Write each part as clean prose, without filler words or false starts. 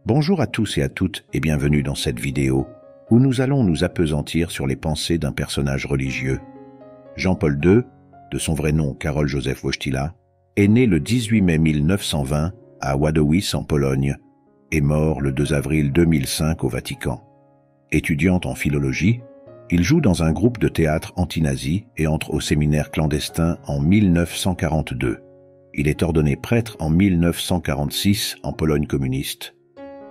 Bonjour à tous et à toutes et bienvenue dans cette vidéo où nous allons nous appesantir sur les pensées d'un personnage religieux. Jean-Paul II, de son vrai nom Karol Józef Wojtyła, est né le 18 mai 1920 à Wadowice en Pologne et mort le 2 avril 2005 au Vatican. Étudiant en philologie, il joue dans un groupe de théâtre anti-nazi et entre au séminaire clandestin en 1942. Il est ordonné prêtre en 1946 en Pologne communiste,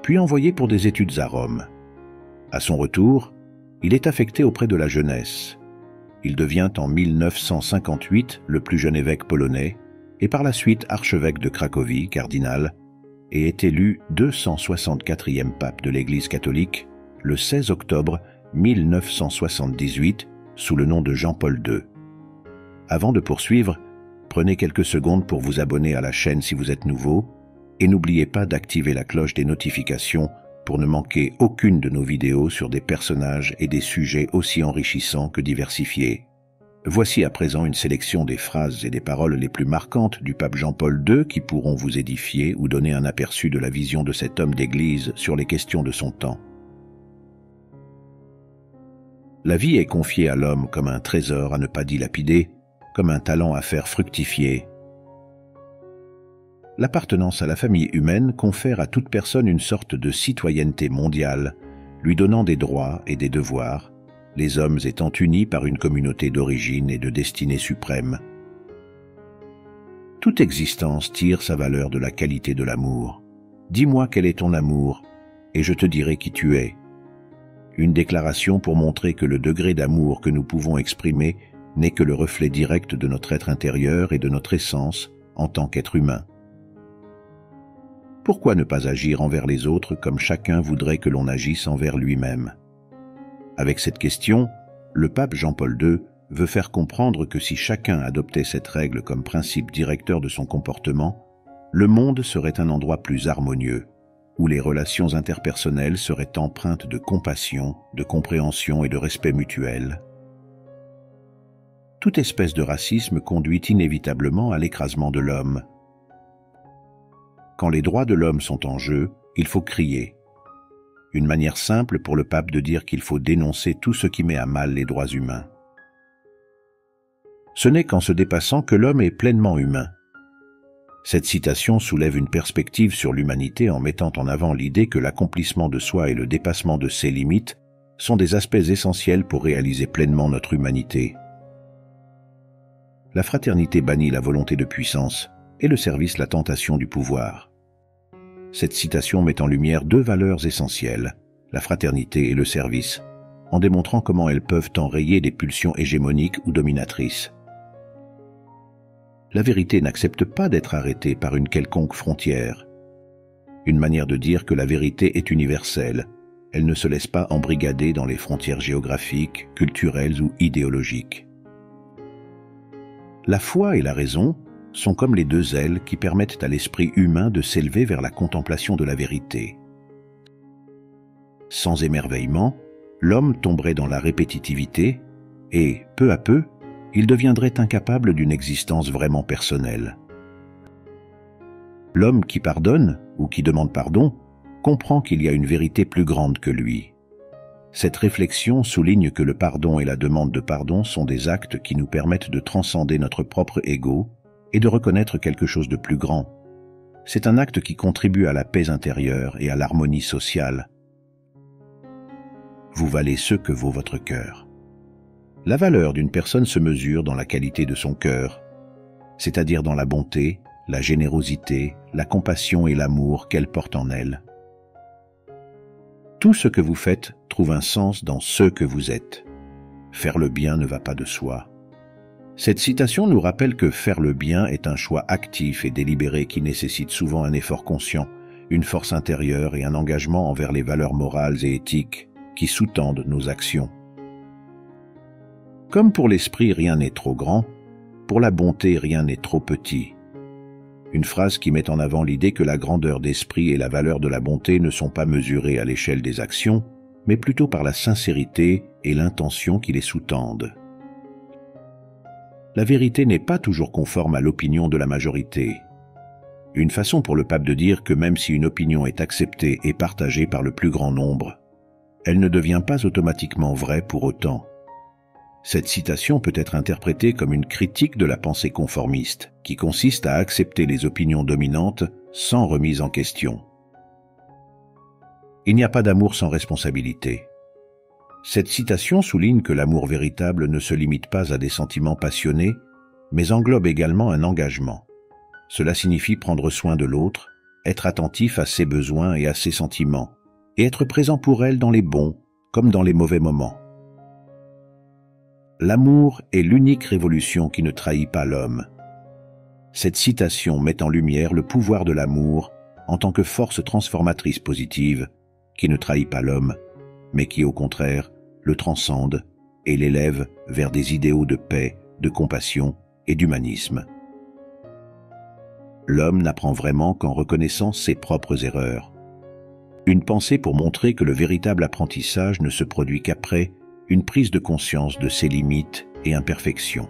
puis envoyé pour des études à Rome. À son retour, il est affecté auprès de la jeunesse. Il devient en 1958 le plus jeune évêque polonais et par la suite archevêque de Cracovie, cardinal, et est élu 264e pape de l'Église catholique le 16 octobre 1978 sous le nom de Jean-Paul II. Avant de poursuivre, prenez quelques secondes pour vous abonner à la chaîne si vous êtes nouveau et n'oubliez pas d'activer la cloche des notifications pour ne manquer aucune de nos vidéos sur des personnages et des sujets aussi enrichissants que diversifiés. Voici à présent une sélection des phrases et des paroles les plus marquantes du pape Jean-Paul II qui pourront vous édifier ou donner un aperçu de la vision de cet homme d'Église sur les questions de son temps. La vie est confiée à l'homme comme un trésor à ne pas dilapider, comme un talent à faire fructifier. L'appartenance à la famille humaine confère à toute personne une sorte de citoyenneté mondiale, lui donnant des droits et des devoirs, les hommes étant unis par une communauté d'origine et de destinée suprême. Toute existence tire sa valeur de la qualité de l'amour. Dis-moi quel est ton amour, et je te dirai qui tu es. Une déclaration pour montrer que le degré d'amour que nous pouvons exprimer n'est que le reflet direct de notre être intérieur et de notre essence en tant qu'être humain. Pourquoi ne pas agir envers les autres comme chacun voudrait que l'on agisse envers lui-même? Avec cette question, le pape Jean-Paul II veut faire comprendre que si chacun adoptait cette règle comme principe directeur de son comportement, le monde serait un endroit plus harmonieux, où les relations interpersonnelles seraient empreintes de compassion, de compréhension et de respect mutuel. Toute espèce de racisme conduit inévitablement à l'écrasement de l'homme. Quand les droits de l'homme sont en jeu, il faut crier. Une manière simple pour le pape de dire qu'il faut dénoncer tout ce qui met à mal les droits humains. Ce n'est qu'en se dépassant que l'homme est pleinement humain. Cette citation soulève une perspective sur l'humanité en mettant en avant l'idée que l'accomplissement de soi et le dépassement de ses limites sont des aspects essentiels pour réaliser pleinement notre humanité. La fraternité bannit la volonté de puissance et le service la tentation du pouvoir. Cette citation met en lumière deux valeurs essentielles, la fraternité et le service, en démontrant comment elles peuvent enrayer des pulsions hégémoniques ou dominatrices. La vérité n'accepte pas d'être arrêtée par une quelconque frontière. Une manière de dire que la vérité est universelle, elle ne se laisse pas embrigader dans les frontières géographiques, culturelles ou idéologiques. La foi et la raison sont comme les deux ailes qui permettent à l'esprit humain de s'élever vers la contemplation de la vérité. Sans émerveillement, l'homme tomberait dans la répétitivité et, peu à peu, il deviendrait incapable d'une existence vraiment personnelle. L'homme qui pardonne, ou qui demande pardon, comprend qu'il y a une vérité plus grande que lui. Cette réflexion souligne que le pardon et la demande de pardon sont des actes qui nous permettent de transcender notre propre ego et de reconnaître quelque chose de plus grand. C'est un acte qui contribue à la paix intérieure et à l'harmonie sociale. Vous valez ce que vaut votre cœur. La valeur d'une personne se mesure dans la qualité de son cœur, c'est-à-dire dans la bonté, la générosité, la compassion et l'amour qu'elle porte en elle. Tout ce que vous faites trouve un sens dans ce que vous êtes. Faire le bien ne va pas de soi. Cette citation nous rappelle que faire le bien est un choix actif et délibéré qui nécessite souvent un effort conscient, une force intérieure et un engagement envers les valeurs morales et éthiques qui sous-tendent nos actions. Comme pour l'esprit rien n'est trop grand, pour la bonté rien n'est trop petit. Une phrase qui met en avant l'idée que la grandeur d'esprit et la valeur de la bonté ne sont pas mesurées à l'échelle des actions, mais plutôt par la sincérité et l'intention qui les sous-tendent. La vérité n'est pas toujours conforme à l'opinion de la majorité. Une façon pour le pape de dire que même si une opinion est acceptée et partagée par le plus grand nombre, elle ne devient pas automatiquement vraie pour autant. Cette citation peut être interprétée comme une critique de la pensée conformiste, qui consiste à accepter les opinions dominantes sans remise en question. Il n'y a pas d'amour sans responsabilité. Cette citation souligne que l'amour véritable ne se limite pas à des sentiments passionnés, mais englobe également un engagement. Cela signifie prendre soin de l'autre, être attentif à ses besoins et à ses sentiments, et être présent pour elle dans les bons comme dans les mauvais moments. L'amour est l'unique révolution qui ne trahit pas l'homme. Cette citation met en lumière le pouvoir de l'amour en tant que force transformatrice positive qui ne trahit pas l'homme, mais qui au contraire le transcende et l'élève vers des idéaux de paix, de compassion et d'humanisme. L'homme n'apprend vraiment qu'en reconnaissant ses propres erreurs. Une pensée pour montrer que le véritable apprentissage ne se produit qu'après une prise de conscience de ses limites et imperfections.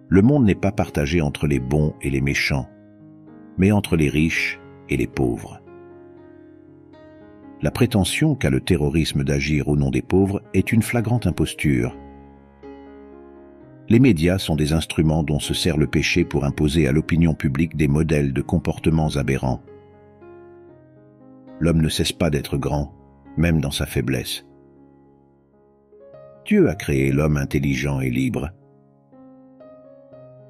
Le monde n'est pas partagé entre les bons et les méchants, mais entre les riches et les pauvres. La prétention qu'a le terrorisme d'agir au nom des pauvres est une flagrante imposture. Les médias sont des instruments dont se sert le péché pour imposer à l'opinion publique des modèles de comportements aberrants. L'homme ne cesse pas d'être grand, même dans sa faiblesse. Dieu a créé l'homme intelligent et libre.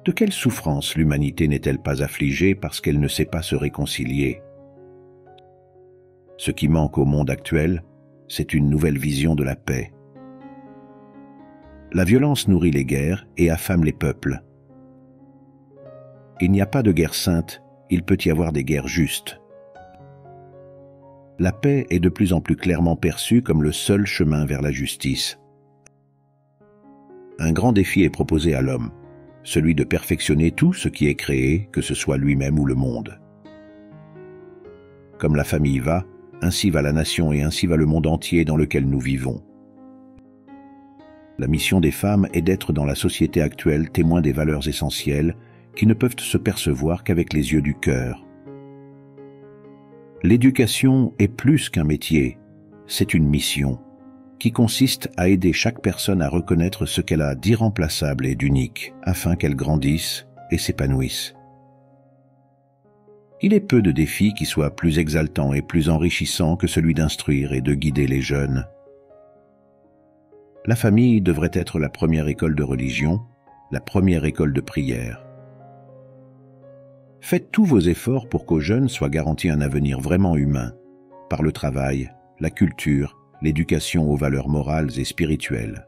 De quelle souffrance l'humanité n'est-elle pas affligée parce qu'elle ne sait pas se réconcilier? Ce qui manque au monde actuel, c'est une nouvelle vision de la paix. La violence nourrit les guerres et affame les peuples. Il n'y a pas de guerre sainte, il peut y avoir des guerres justes. La paix est de plus en plus clairement perçue comme le seul chemin vers la justice. Un grand défi est proposé à l'homme, celui de perfectionner tout ce qui est créé, que ce soit lui-même ou le monde. Comme la famille va, ainsi va la nation et ainsi va le monde entier dans lequel nous vivons. La mission des femmes est d'être dans la société actuelle témoin des valeurs essentielles qui ne peuvent se percevoir qu'avec les yeux du cœur. L'éducation est plus qu'un métier, c'est une mission qui consiste à aider chaque personne à reconnaître ce qu'elle a d'irremplaçable et d'unique afin qu'elle grandisse et s'épanouisse. Il est peu de défis qui soient plus exaltants et plus enrichissants que celui d'instruire et de guider les jeunes. La famille devrait être la première école de religion, la première école de prière. Faites tous vos efforts pour qu'aux jeunes soit garanti un avenir vraiment humain, par le travail, la culture, l'éducation aux valeurs morales et spirituelles.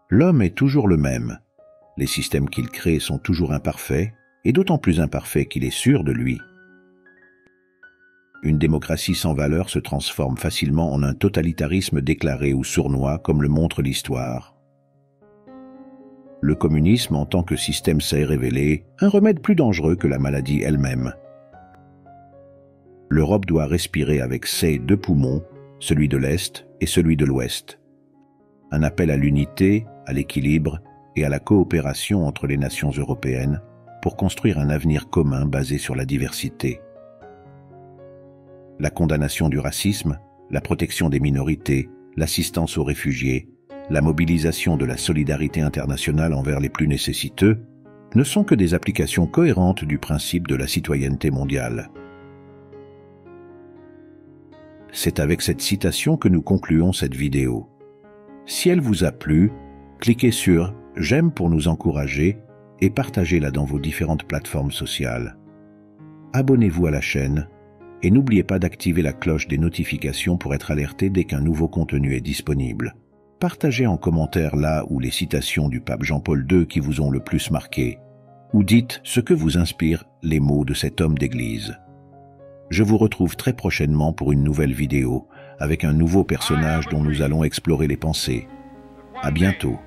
L'homme est toujours le même. Les systèmes qu'il crée sont toujours imparfaits, et d'autant plus imparfaits qu'il est sûr de lui. Une démocratie sans valeur se transforme facilement en un totalitarisme déclaré ou sournois, comme le montre l'histoire. Le communisme, en tant que système, s'est révélé un remède plus dangereux que la maladie elle-même. L'Europe doit respirer avec ses deux poumons, celui de l'Est et celui de l'Ouest. Un appel à l'unité, à l'équilibre et à la coopération entre les nations européennes pour construire un avenir commun basé sur la diversité. La condamnation du racisme, la protection des minorités, l'assistance aux réfugiés, la mobilisation de la solidarité internationale envers les plus nécessiteux ne sont que des applications cohérentes du principe de la citoyenneté mondiale. C'est avec cette citation que nous concluons cette vidéo. Si elle vous a plu, cliquez sur « J'aime » pour nous encourager et partagez-la dans vos différentes plateformes sociales. Abonnez-vous à la chaîne et n'oubliez pas d'activer la cloche des notifications pour être alerté dès qu'un nouveau contenu est disponible. Partagez en commentaire là où les citations du pape Jean-Paul II qui vous ont le plus marqué, ou dites ce que vous inspirent les mots de cet homme d'Église. Je vous retrouve très prochainement pour une nouvelle vidéo, avec un nouveau personnage dont nous allons explorer les pensées. À bientôt.